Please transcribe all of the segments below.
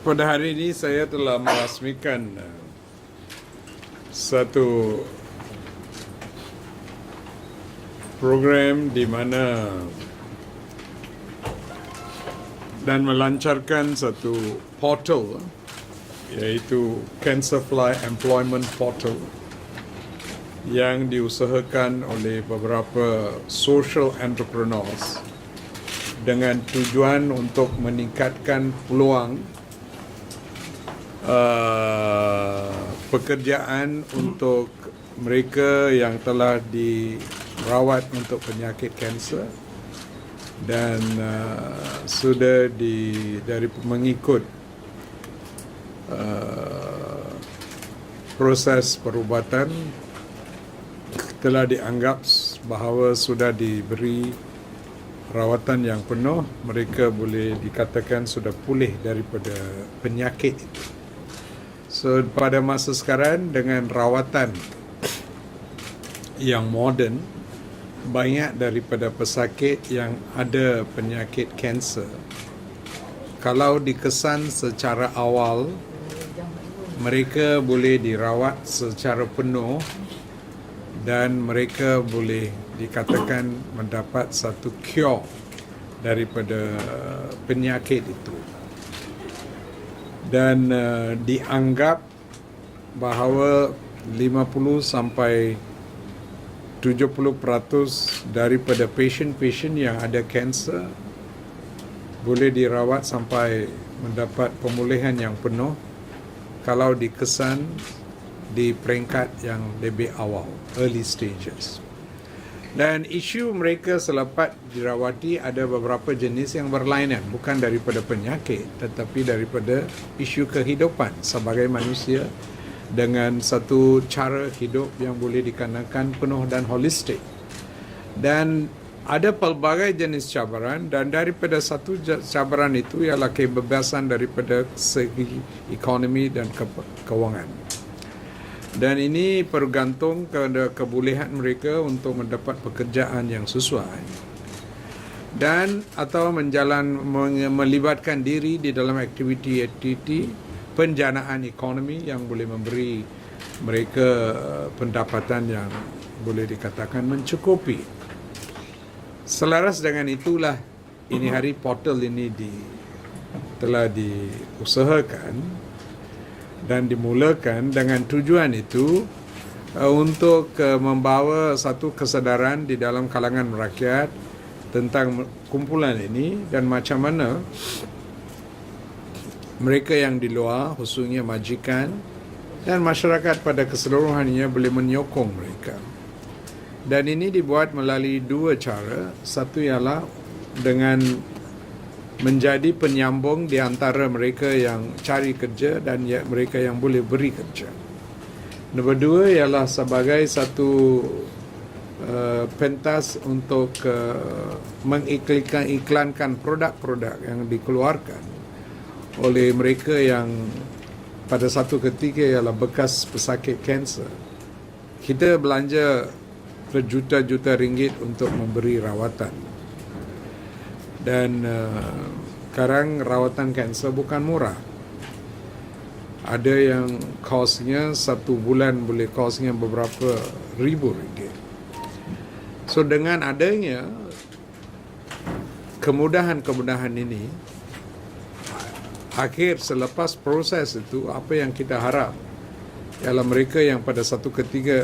Pada hari ini saya telah merasmikan satu program di mana dan melancarkan satu portal iaitu Cancerfly Employment Portal yang diusahakan oleh beberapa social entrepreneurs dengan tujuan untuk meningkatkan peluang pekerjaan untuk mereka yang telah dirawat untuk penyakit kanser dan sudah dari mengikut proses perubatan telah dianggap bahawa sudah diberi rawatan yang penuh, mereka boleh dikatakan sudah pulih daripada penyakit itu. So pada masa sekarang dengan rawatan yang moden, banyak daripada pesakit yang ada penyakit kanser, kalau dikesan secara awal, mereka boleh dirawat secara penuh dan mereka boleh dikatakan mendapat satu cure daripada penyakit itu. Dan dianggap bahawa 50 sampai 70% daripada pasien-pasien yang ada kanser boleh dirawat sampai mendapat pemulihan yang penuh kalau dikesan di peringkat yang lebih awal, early stages. Dan isu mereka selepas dirawati ada beberapa jenis yang berlainan, bukan daripada penyakit tetapi daripada isu kehidupan sebagai manusia dengan satu cara hidup yang boleh dikatakan penuh dan holistik. Dan ada pelbagai jenis cabaran dan daripada satu cabaran itu ialah kebebasan daripada segi ekonomi dan kewangan. Dan ini bergantung kepada kebolehan mereka untuk mendapat pekerjaan yang sesuai dan atau melibatkan diri di dalam aktiviti penjanaan ekonomi yang boleh memberi mereka pendapatan yang boleh dikatakan mencukupi. Selaras dengan itulah ini hari portal ini telah diusahakan dan dimulakan dengan tujuan itu untuk membawa satu kesedaran di dalam kalangan rakyat tentang kumpulan ini dan macam mana mereka yang di luar, khususnya majikan dan masyarakat pada keseluruhannya boleh menyokong mereka. Dan ini dibuat melalui dua cara. Satu ialah dengan menjadi penyambung di antara mereka yang cari kerja dan mereka yang boleh beri kerja. Nombor dua ialah sebagai satu pentas untuk mengiklankan produk-produk yang dikeluarkan oleh mereka yang pada satu ketika ialah bekas pesakit kanser. Kita belanja berjuta-juta ringgit untuk memberi rawatan. Dan sekarang rawatan kanser bukan murah. Ada yang kosnya satu bulan boleh kosnya beberapa ribu ringgit. So dengan adanya kemudahan-kemudahan ini, akhir selepas proses itu, apa yang kita harap ialah mereka yang pada satu ketika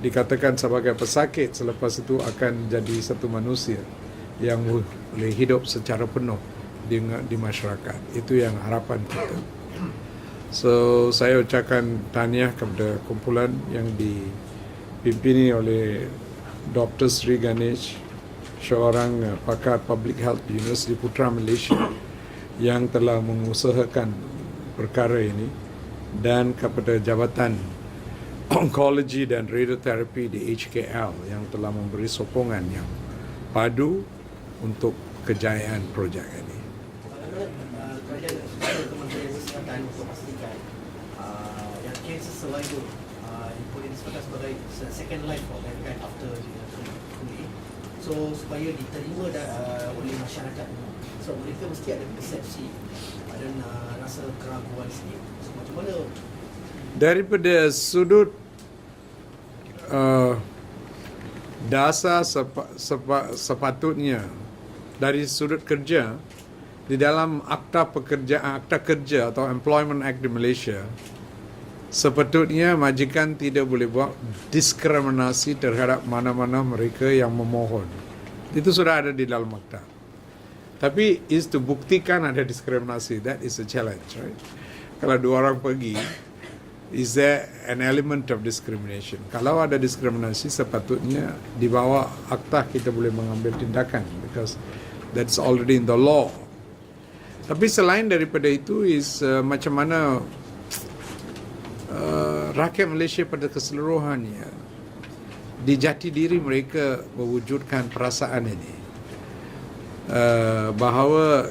dikatakan sebagai pesakit, selepas itu akan jadi satu manusia yang boleh hidup secara penuh di masyarakat. Itu yang harapan kita. So saya ucapkan tahniah kepada kumpulan yang dipimpini oleh Dr. Seri seorang pakar public health di Universiti Putra Malaysia yang telah mengusahakan perkara ini, dan kepada Jabatan Onkologi dan Radioterapi di HKL yang telah memberi sokongan yang padu untuk kejayaan projek ini. Menteri Kesihatan untuk memastikan yang kanser survivor boleh disebutkan sebagai second life of mankind after pulih. So supaya diterima oleh masyarakat, so mereka mesti ada persepsi dan rasa keraguan sikit. So macam mana? Daripada sudut dasar sepatutnya dari sudut kerja di dalam akta kerja atau Employment Act di Malaysia, sepatutnya majikan tidak boleh buat diskriminasi terhadap mana-mana mereka yang memohon. Itu sudah ada di dalam akta. Tapi is to buktikan ada diskriminasi, that is a challenge, right? Kalau dua orang pergi, is there an element of discrimination? Kalau ada diskriminasi, sepatutnya di bawah akta kita boleh mengambil tindakan because that's already in the law. Tapi selain daripada itu is macam mana rakyat Malaysia pada keseluruhannya di jati diri mereka mewujudkan perasaan ini, bahawa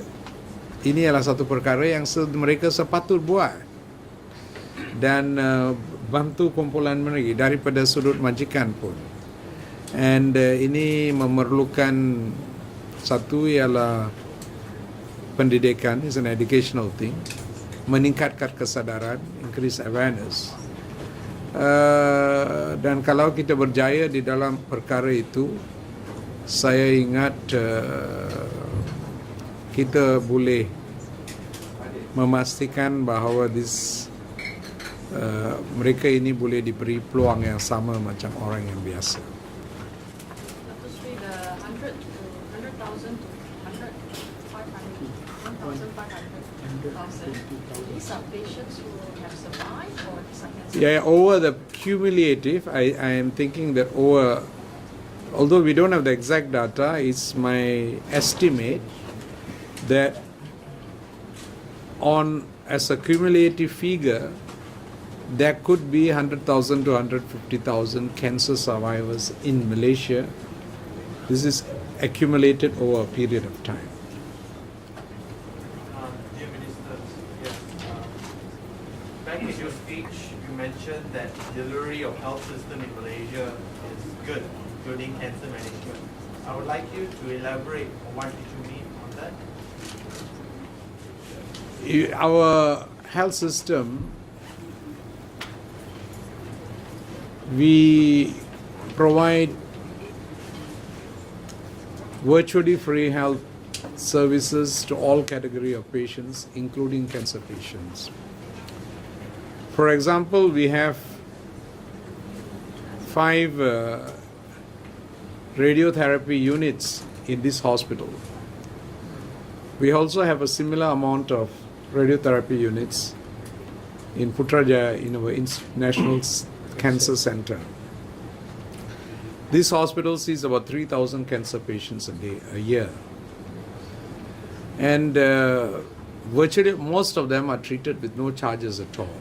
ini adalah satu perkara yang mereka sepatut buat dan bantu kumpulan mereka daripada sudut majikan pun. And ini memerlukan satu ialah pendidikan, is an educational thing, meningkatkan kesadaran, increase awareness. Dan kalau kita berjaya di dalam perkara itu, saya ingat kita boleh memastikan bahawa mereka ini boleh diberi peluang yang sama macam orang yang biasa. Datuk Seri, the 100,000 to 1,500,000. These are patients who have survived, or these are cancer? Yeah, over the cumulative, I am thinking that although we don't have the exact data, it's my estimate that as a cumulative figure, there could be 100,000 to 150,000 cancer survivors in Malaysia. This is accumulated over a period of time. Dear Minister, yes, back in your speech, you mentioned that delivery of health system in Malaysia is good, including cancer management. I would like you to elaborate on what did you mean on that. Our health system, we provide virtually free health services to all category of patients, including cancer patients. For example, we have 5 radiotherapy units in this hospital. We also have a similar amount of radiotherapy units in Putrajaya in our National Cancer Center. This hospital sees about 3,000 cancer patients a year. And virtually most of them are treated with no charges at all.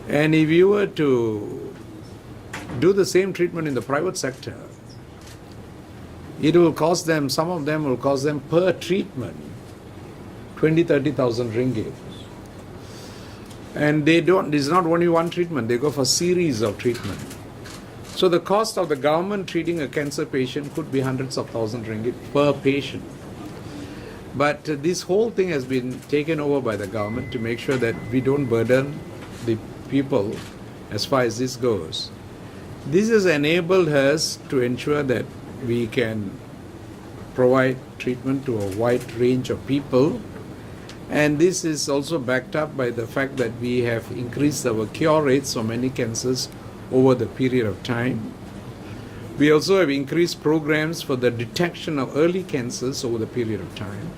And if you were to do the same treatment in the private sector, it will cost them, some of them will cost them per treatment 20,000-30,000 ringgit. And this is not only one treatment, they go for series of treatment. So the cost of the government treating a cancer patient could be hundreds of thousands ringgit per patient. But this whole thing has been taken over by the government to make sure that we don't burden the people as far as this goes. This has enabled us to ensure that we can provide treatment to a wide range of people. And this is also backed up by the fact that we have increased our cure rates for many cancers over the period of time. We also have increased programs for the detection of early cancers over the period of time.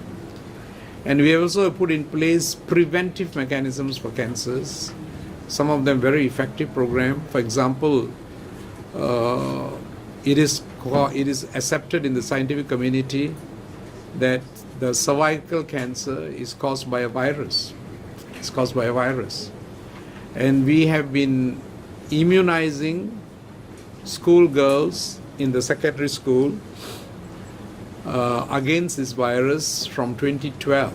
And we have also put in place preventive mechanisms for cancers, some of them very effective program. For example, it is accepted in the scientific community that the cervical cancer is caused by a virus. It's caused by a virus. And we have been immunizing school girls in the secondary school against this virus from 2012.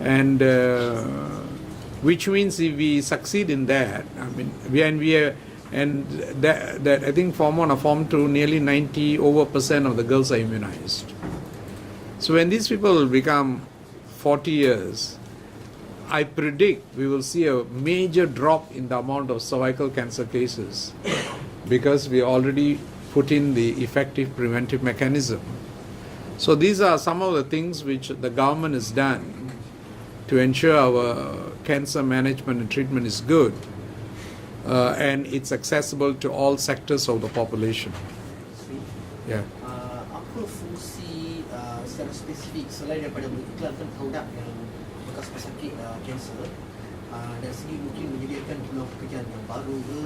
And which means if we succeed in that, I mean, that I think Form 1 or Form 2, nearly 90% of the girls are immunized. So when these people become 40 years, I predict we will see a major drop in the amount of cervical cancer cases because we already put in the effective preventive mechanism. So these are some of the things which the government has done to ensure our cancer management and treatment is good and it's accessible to all sectors of the population. Yeah. Apa fungsi secara spesifik selain daripada mengiklankan produk yang bekas pesakit kanser, dari segi mungkin menyediakan peluang pekerjaan yang baru ke,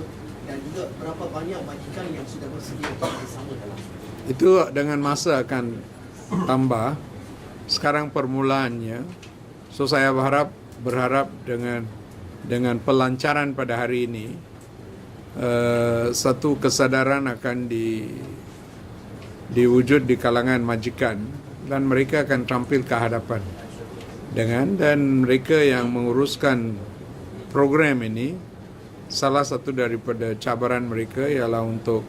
dan juga berapa banyak majikan yang sudah bersedia untuk bersama dalam Itu dengan masa akan tambah. Sekarang permulaannya. So saya berharap dengan pelancaran pada hari ini satu kesadaran akan diwujud di kalangan majikan dan mereka akan tampil ke hadapan dan mereka yang menguruskan program ini, salah satu daripada cabaran mereka ialah untuk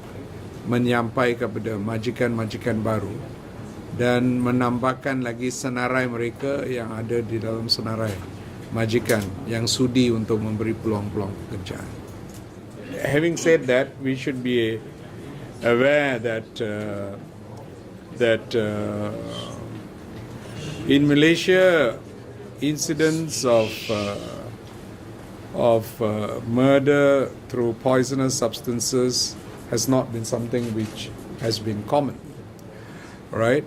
menyampaikan kepada majikan-majikan baru dan menambahkan lagi senarai mereka yang ada di dalam senarai majikan yang sudi untuk memberi peluang-peluang pekerjaan. Having said that, we should be aware that in Malaysia, incidents of murder through poisonous substances has not been something which has been common, right?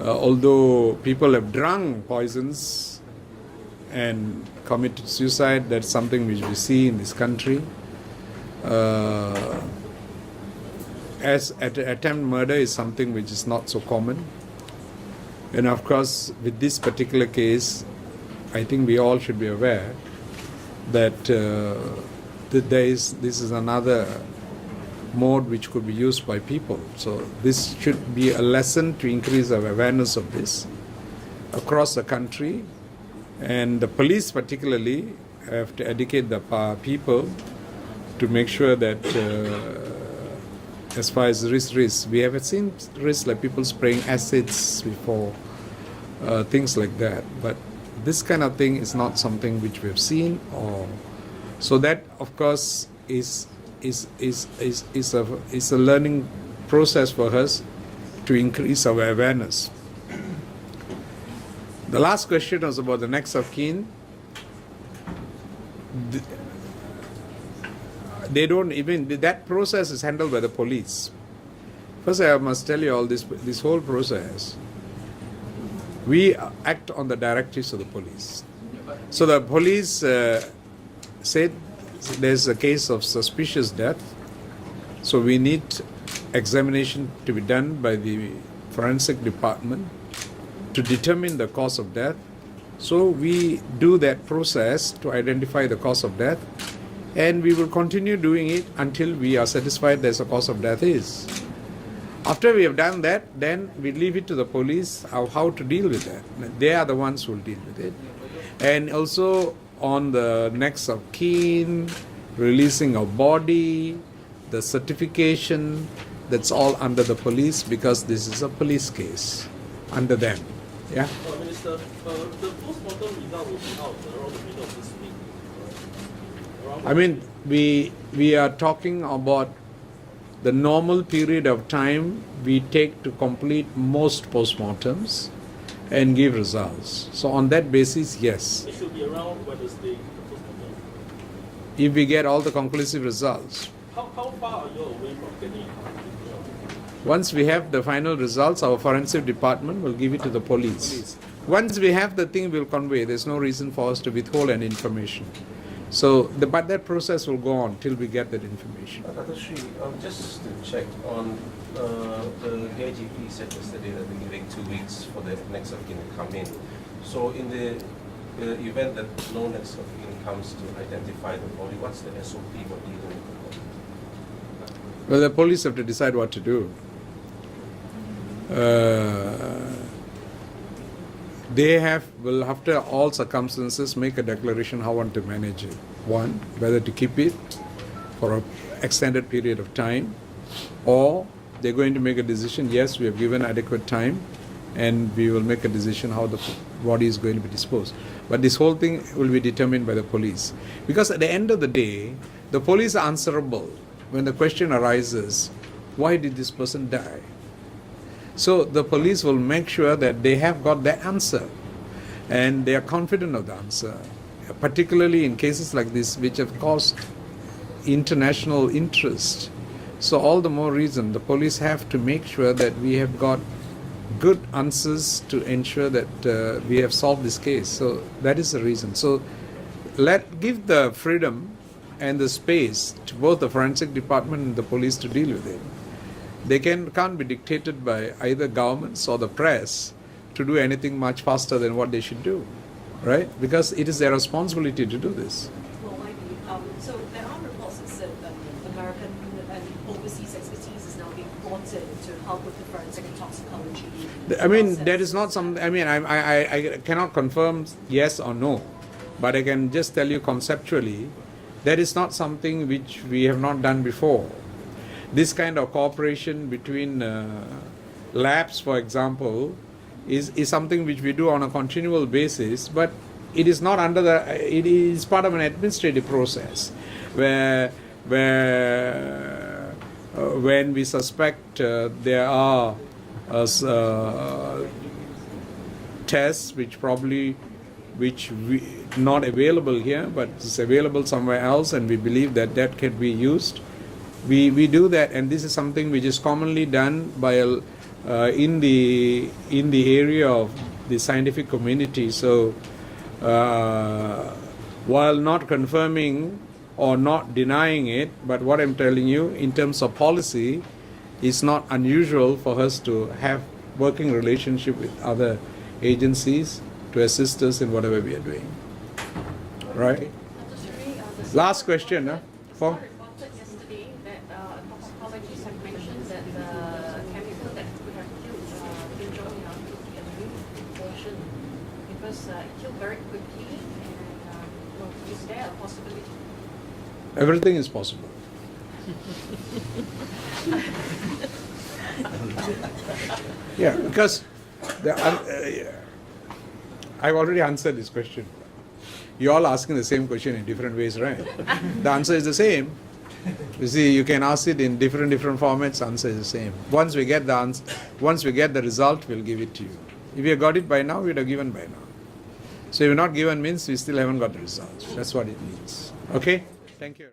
Although people have drunk poisons and committed suicide, that's something which we see in this country. As attempt murder is something which is not so common. And of course, with this particular case, I think we all should be aware that this is another mode which could be used by people. So this should be a lesson to increase our awareness of this across the country. And the police particularly have to educate the people to make sure that as far as risks, we have seen risks like people spraying acids before, things like that. But this kind of thing is not something which we have seen, so that of course is a learning process for us to increase our awareness. The last question was about the next of kin. They don't even, that process is handled by the police. First, I must tell you all this whole process. We act on the directives of the police. So the police said there's a case of suspicious death. So we need examination to be done by the forensic department to determine the cause of death. So we do that process to identify the cause of death. And we will continue doing it until we are satisfied there's a cause of death is. After we have done that, then we leave it to the police how to deal with that. They are the ones who will deal with it. And also on the next of kin, releasing of body, the certification, that's all under the police because this is a police case under them. Yeah? Minister, the post-mortem result will be out around the middle of this week. I mean, we are talking about the normal period of time we take to complete most postmortems and give results. So on that basis, yes. It should be around Wednesday, the postmortem. If we get all the conclusive results. How far are you away from getting Once we have the final results, our forensic department will give it to the police. Once we have the thing, we'll convey. There's no reason for us to withhold any information. So, but that process will go on till we get that information. Dr. Sri, just to check on the AIGP said yesterday that they're giving 2 weeks for the next of kin to come in. So, in the event that no next of kin comes to identify the body, what's the SOP? What do you do? Well, the police have to decide what to do. They will, after all circumstances, make a declaration how want to manage it. One, whether to keep it for an extended period of time, or they're going to make a decision, yes, we have given adequate time, and we will make a decision how the body is going to be disposed. But this whole thing will be determined by the police. Because at the end of the day, the police are answerable when the question arises, why did this person die? So the police will make sure that they have got the answer and they are confident of the answer, particularly in cases like this which have caused international interest. So all the more reason the police have to make sure that we have got good answers to ensure that we have solved this case. So that is the reason. So give the freedom and the space to both the forensic department and the police to deal with it. They can't be dictated by either governments or the press to do anything much faster than what they should do, right? Because it is their responsibility to do this. Well, maybe. So there are reports that said that American and overseas expertise is now being brought in to help with the forensic and toxicology. I mean, process. that is not something, I mean, I cannot confirm yes or no, but I can just tell you conceptually, that is not something which we have not done before. This kind of cooperation between labs, for example, is something which we do on a continual basis, but it is not it is part of an administrative process where when we suspect there are tests which we not available here but is available somewhere else, and we believe that can be used. We do that, and this is something which is commonly done by in the area of the scientific community. So while not confirming or not denying it, but what I'm telling you in terms of policy, it's not unusual for us to have working relationship with other agencies to assist us in whatever we are doing. Right? Last question, huh? For? Reported yesterday that toxicologists have mentioned that the chemical that would have killed Kim Jong-nam could be a new version because it killed very quickly. And well, is there a possibility? Everything is possible. Yeah, because I've already answered this question. You're all asking the same question in different ways, right? The answer is the same. You see, you can ask it in different formats, answer is the same. Once we get the result, we'll give it to you. If you got it by now, we'd have given by now. So if you're not given means we still haven't got the result. That's what it means. Okay? Thank you.